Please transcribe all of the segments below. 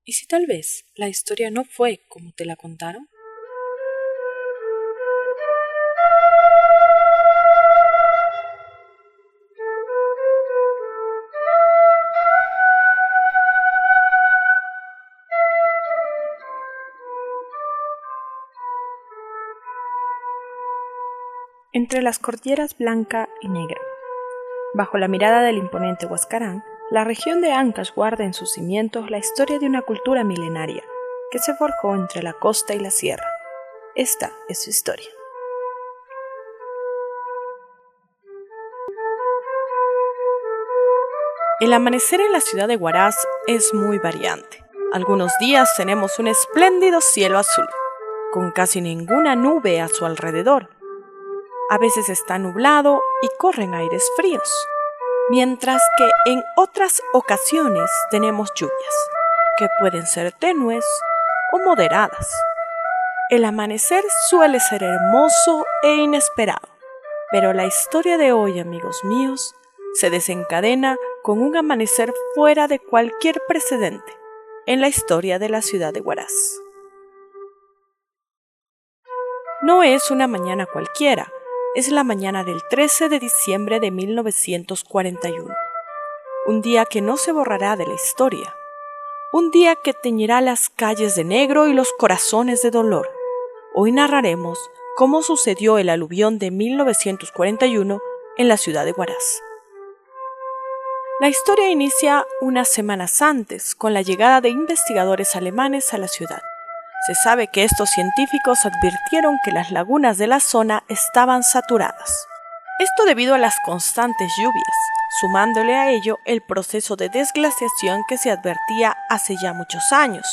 ¿Y si tal vez la historia no fue como te la contaron? Entre las cordilleras blanca y negra, bajo la mirada del imponente Huascarán, la región de Ancash guarda en sus cimientos la historia de una cultura milenaria que se forjó entre la costa y la sierra. Esta es su historia. El amanecer en la ciudad de Huaraz es muy variante. Algunos días tenemos un espléndido cielo azul, con casi ninguna nube a su alrededor. A veces está nublado y corren aires fríos, mientras que en otras ocasiones tenemos lluvias, que pueden ser tenues o moderadas. El amanecer suele ser hermoso e inesperado, pero la historia de hoy, amigos míos, se desencadena con un amanecer fuera de cualquier precedente en la historia de la ciudad de Huaraz. No es una mañana cualquiera, es la mañana del 13 de diciembre de 1941, un día que no se borrará de la historia, un día que teñirá las calles de negro y los corazones de dolor. Hoy narraremos cómo sucedió el aluvión de 1941 en la ciudad de Huaraz. La historia inicia unas semanas antes, con la llegada de investigadores alemanes a la ciudad. Se sabe que estos científicos advirtieron que las lagunas de la zona estaban saturadas. Esto debido a las constantes lluvias, sumándole a ello el proceso de desglaciación que se advertía hace ya muchos años.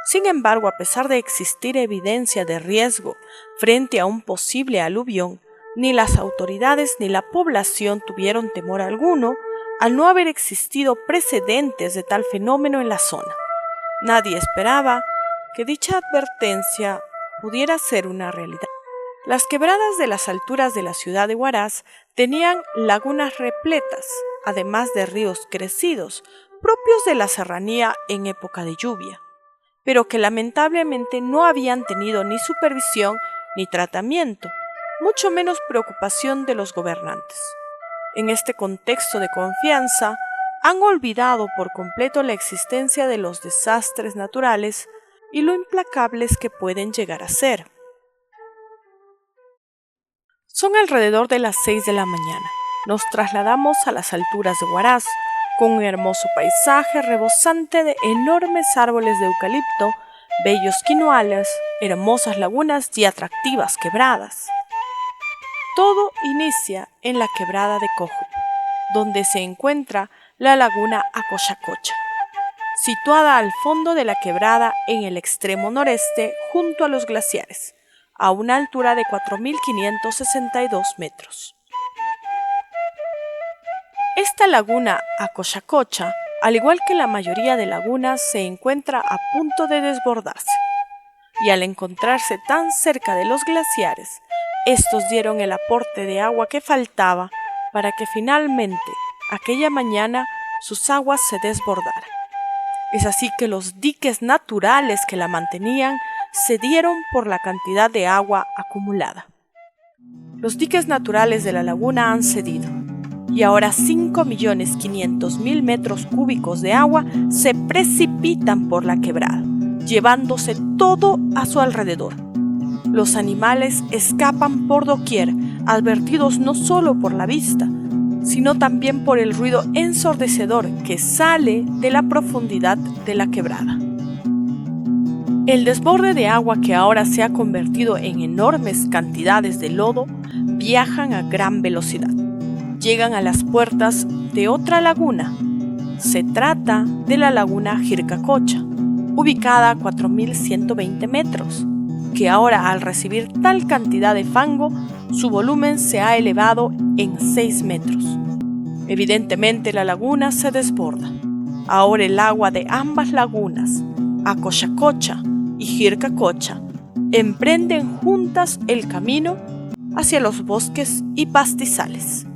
Sin embargo, a pesar de existir evidencia de riesgo frente a un posible aluvión, ni las autoridades ni la población tuvieron temor alguno al no haber existido precedentes de tal fenómeno en la zona. Nadie esperaba que dicha advertencia pudiera ser una realidad. Las quebradas de las alturas de la ciudad de Huaraz tenían lagunas repletas, además de ríos crecidos, propios de la serranía en época de lluvia, pero que lamentablemente no habían tenido ni supervisión ni tratamiento, mucho menos preocupación de los gobernantes. En este contexto de confianza, han olvidado por completo la existencia de los desastres naturales y lo implacables que pueden llegar a ser. Son alrededor de las 6 de la mañana. Nos trasladamos a las alturas de Huaraz, con un hermoso paisaje rebosante de enormes árboles de eucalipto, bellos quinoales, hermosas lagunas y atractivas quebradas. Todo inicia en la quebrada de Cojup, donde se encuentra la laguna Acochacocha, situada al fondo de la quebrada en el extremo noreste junto a los glaciares, a una altura de 4.562 metros. Esta laguna Acochacocha, al igual que la mayoría de lagunas, se encuentra a punto de desbordarse, y al encontrarse tan cerca de los glaciares, estos dieron el aporte de agua que faltaba para que finalmente, aquella mañana, sus aguas se desbordaran. Es así que los diques naturales que la mantenían cedieron por la cantidad de agua acumulada. Los diques naturales de la laguna han cedido, y ahora 5.500.000 metros cúbicos de agua se precipitan por la quebrada, llevándose todo a su alrededor. Los animales escapan por doquier, advertidos no solo por la vista, sino también por el ruido ensordecedor que sale de la profundidad de la quebrada. El desborde de agua, que ahora se ha convertido en enormes cantidades de lodo, viajan a gran velocidad. Llegan a las puertas de otra laguna. Se trata de la laguna Jircacocha, ubicada a 4.120 metros, que ahora, al recibir tal cantidad de fango, su volumen se ha elevado en 6 metros. Evidentemente la laguna se desborda. Ahora el agua de ambas lagunas, Acochacocha y Jircacocha, emprenden juntas el camino hacia los bosques y pastizales.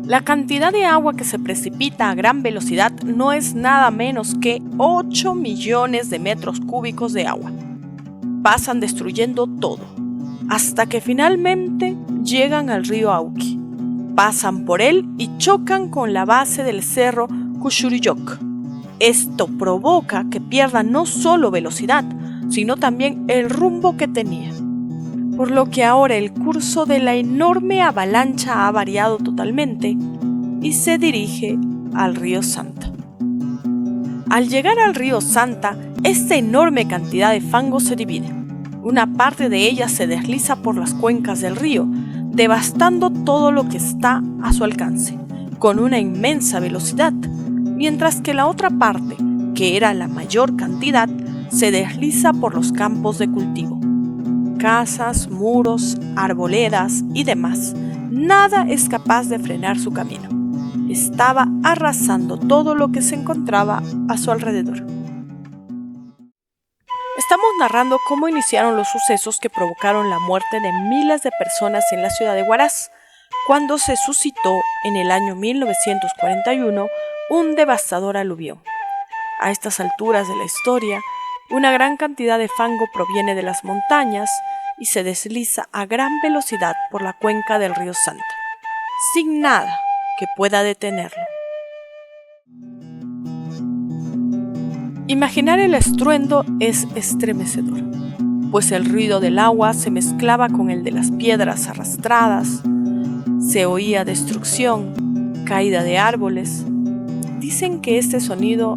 La cantidad de agua que se precipita a gran velocidad no es nada menos que 8 millones de metros cúbicos de agua. Pasan destruyendo todo, hasta que finalmente llegan al río Auqui. Pasan por él y chocan con la base del cerro Cuchuruyok. Esto provoca que pierda no solo velocidad, sino también el rumbo que tenía. Por lo que ahora el curso de la enorme avalancha ha variado totalmente y se dirige al río Santa. Al llegar al río Santa, esta enorme cantidad de fango se divide. Una parte de ella se desliza por las cuencas del río, devastando todo lo que está a su alcance, con una inmensa velocidad, mientras que la otra parte, que era la mayor cantidad, se desliza por los campos de cultivo. Casas, muros, arboledas y demás, nada es capaz de frenar su camino. Estaba arrasando todo lo que se encontraba a su alrededor. Estamos narrando cómo iniciaron los sucesos que provocaron la muerte de miles de personas en la ciudad de Huaraz, cuando se suscitó en el año 1941 un devastador aluvión. A estas alturas de la historia, una gran cantidad de fango proviene de las montañas y se desliza a gran velocidad por la cuenca del río Santa, sin nada que pueda detenerlo. Imaginar el estruendo es estremecedor, pues el ruido del agua se mezclaba con el de las piedras arrastradas, se oía destrucción, caída de árboles. Dicen que este sonido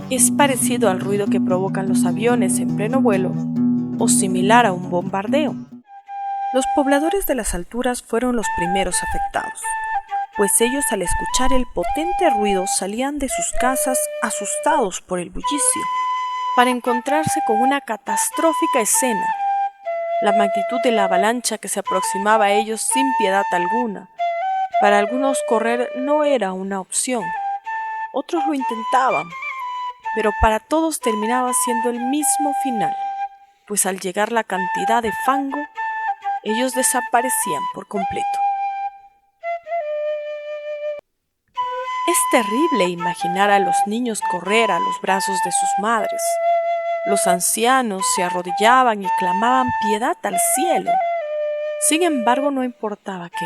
es parecido al ruido que provocan los aviones en pleno vuelo o similar a un bombardeo. Los pobladores de las alturas fueron los primeros afectados, pues ellos al escuchar el potente ruido salían de sus casas asustados por el bullicio, para encontrarse con una catastrófica escena: la magnitud de la avalancha que se aproximaba a ellos sin piedad alguna. Para algunos correr no era una opción, otros lo intentaban, pero para todos terminaba siendo el mismo final, pues al llegar la cantidad de fango, ellos desaparecían por completo. Es terrible imaginar a los niños correr a los brazos de sus madres. Los ancianos se arrodillaban y clamaban piedad al cielo. Sin embargo, no importaba que,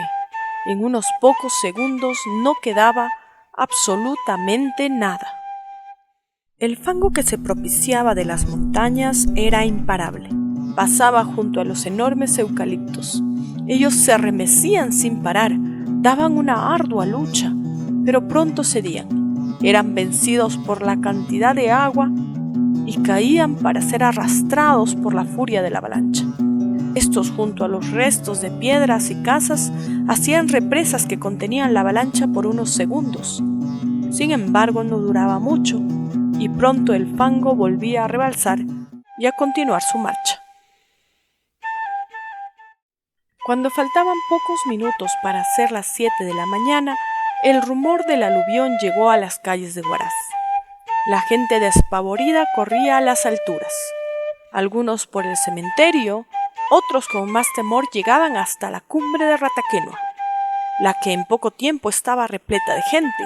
en unos pocos segundos, no quedaba absolutamente nada. El fango que se propiciaba de las montañas era imparable. Pasaba junto a los enormes eucaliptos. Ellos se arremecían sin parar, daban una ardua lucha, pero pronto cedían. Eran vencidos por la cantidad de agua y caían para ser arrastrados por la furia de la avalancha. Estos, junto a los restos de piedras y casas, hacían represas que contenían la avalancha por unos segundos. Sin embargo, no duraba mucho, y pronto el fango volvía a rebalsar y a continuar su marcha. Cuando faltaban pocos minutos para ser las 7 de la mañana, el rumor del aluvión llegó a las calles de Huaraz. La gente despavorida corría a las alturas. Algunos por el cementerio, otros con más temor llegaban hasta la cumbre de Rataquenua, la que en poco tiempo estaba repleta de gente.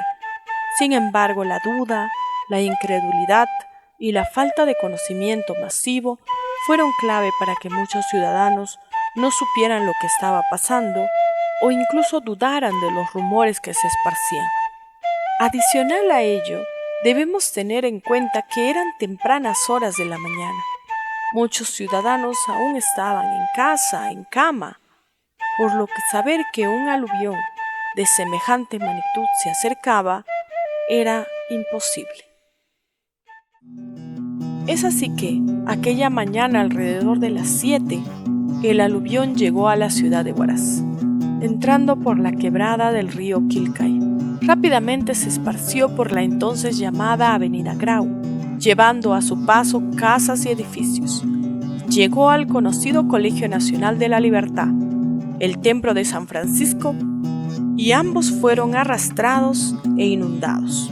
Sin embargo, la duda, la incredulidad y la falta de conocimiento masivo fueron clave para que muchos ciudadanos no supieran lo que estaba pasando o incluso dudaran de los rumores que se esparcían. Adicional a ello, debemos tener en cuenta que eran tempranas horas de la mañana. Muchos ciudadanos aún estaban en casa, en cama, por lo que saber que un aluvión de semejante magnitud se acercaba era imposible. Es así que, aquella mañana alrededor de las 7, el aluvión llegó a la ciudad de Huaraz, entrando por la quebrada del río Quilcay. Rápidamente se esparció por la entonces llamada Avenida Grau, llevando a su paso casas y edificios. Llegó al conocido Colegio Nacional de la Libertad, el Templo de San Francisco, y ambos fueron arrastrados e inundados,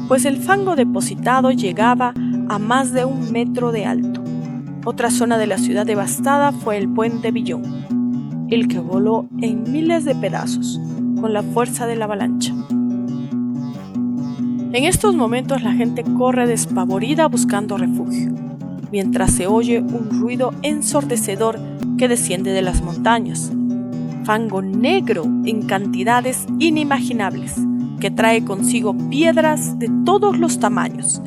pues el fango depositado llegaba a más de 1 metro de alto. Otra zona de la ciudad devastada fue el Puente Villón, el que voló en miles de pedazos, con la fuerza de la avalancha. En estos momentos la gente corre despavorida buscando refugio, mientras se oye un ruido ensordecedor que desciende de las montañas. Fango negro en cantidades inimaginables, que trae consigo piedras de todos los tamaños,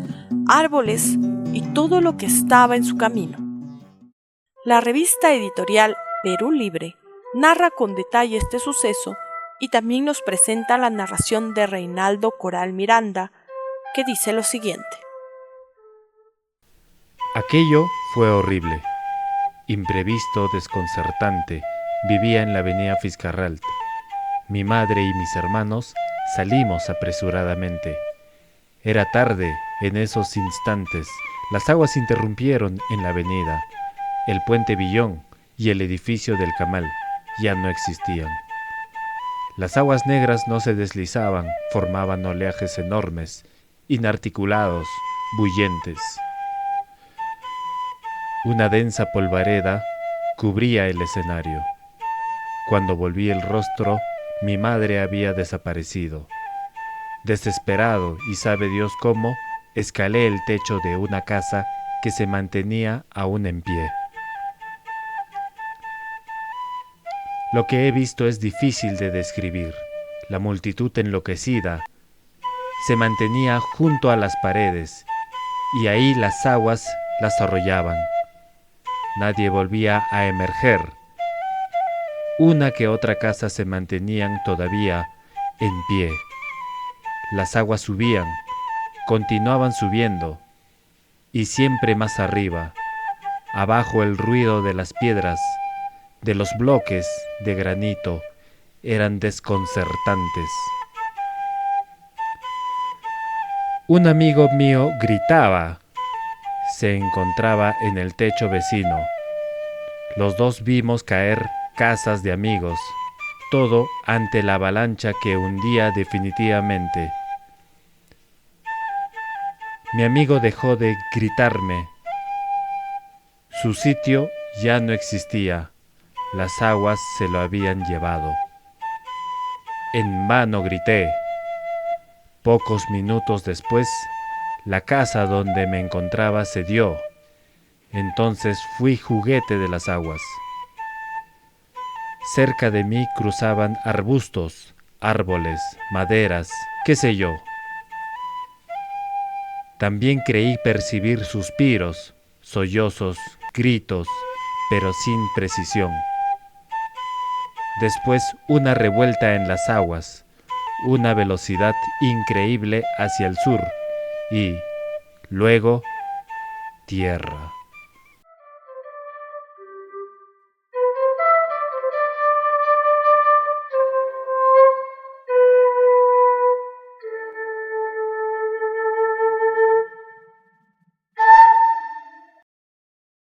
árboles y todo lo que estaba en su camino. La revista editorial Perú Libre narra con detalle este suceso y también nos presenta la narración de Reinaldo Coral Miranda, que dice lo siguiente. Aquello fue horrible, imprevisto, desconcertante. Vivía en la avenida Fitzcarrald. Mi madre y mis hermanos salimos apresuradamente. Era tarde en esos instantes. Las aguas interrumpieron en la avenida. El puente Villón y el edificio del Camal ya no existían. Las aguas negras no se deslizaban, formaban oleajes enormes, inarticulados, bullentes. Una densa polvareda cubría el escenario. Cuando volví el rostro, mi madre había desaparecido. Desesperado, y sabe Dios cómo, escalé el techo de una casa que se mantenía aún en pie. Lo que he visto es difícil de describir. La multitud enloquecida se mantenía junto a las paredes, y ahí las aguas las arrollaban. Nadie volvía a emerger. Una que otra casa se mantenían todavía en pie. Las aguas subían, continuaban subiendo, y siempre más arriba. Abajo el ruido de las piedras, de los bloques de granito, eran desconcertantes. Un amigo mío gritaba. Se encontraba en el techo vecino. Los dos vimos caer casas de amigos, todo ante la avalancha que hundía definitivamente. Mi amigo dejó de gritarme. Su sitio ya no existía. Las aguas se lo habían llevado. En vano grité. Pocos minutos después, la casa donde me encontraba cedió. Entonces fui juguete de las aguas. Cerca de mí cruzaban arbustos, árboles, maderas, qué sé yo. También creí percibir suspiros, sollozos, gritos, pero sin precisión. Después una revuelta en las aguas, una velocidad increíble hacia el sur y, luego, tierra.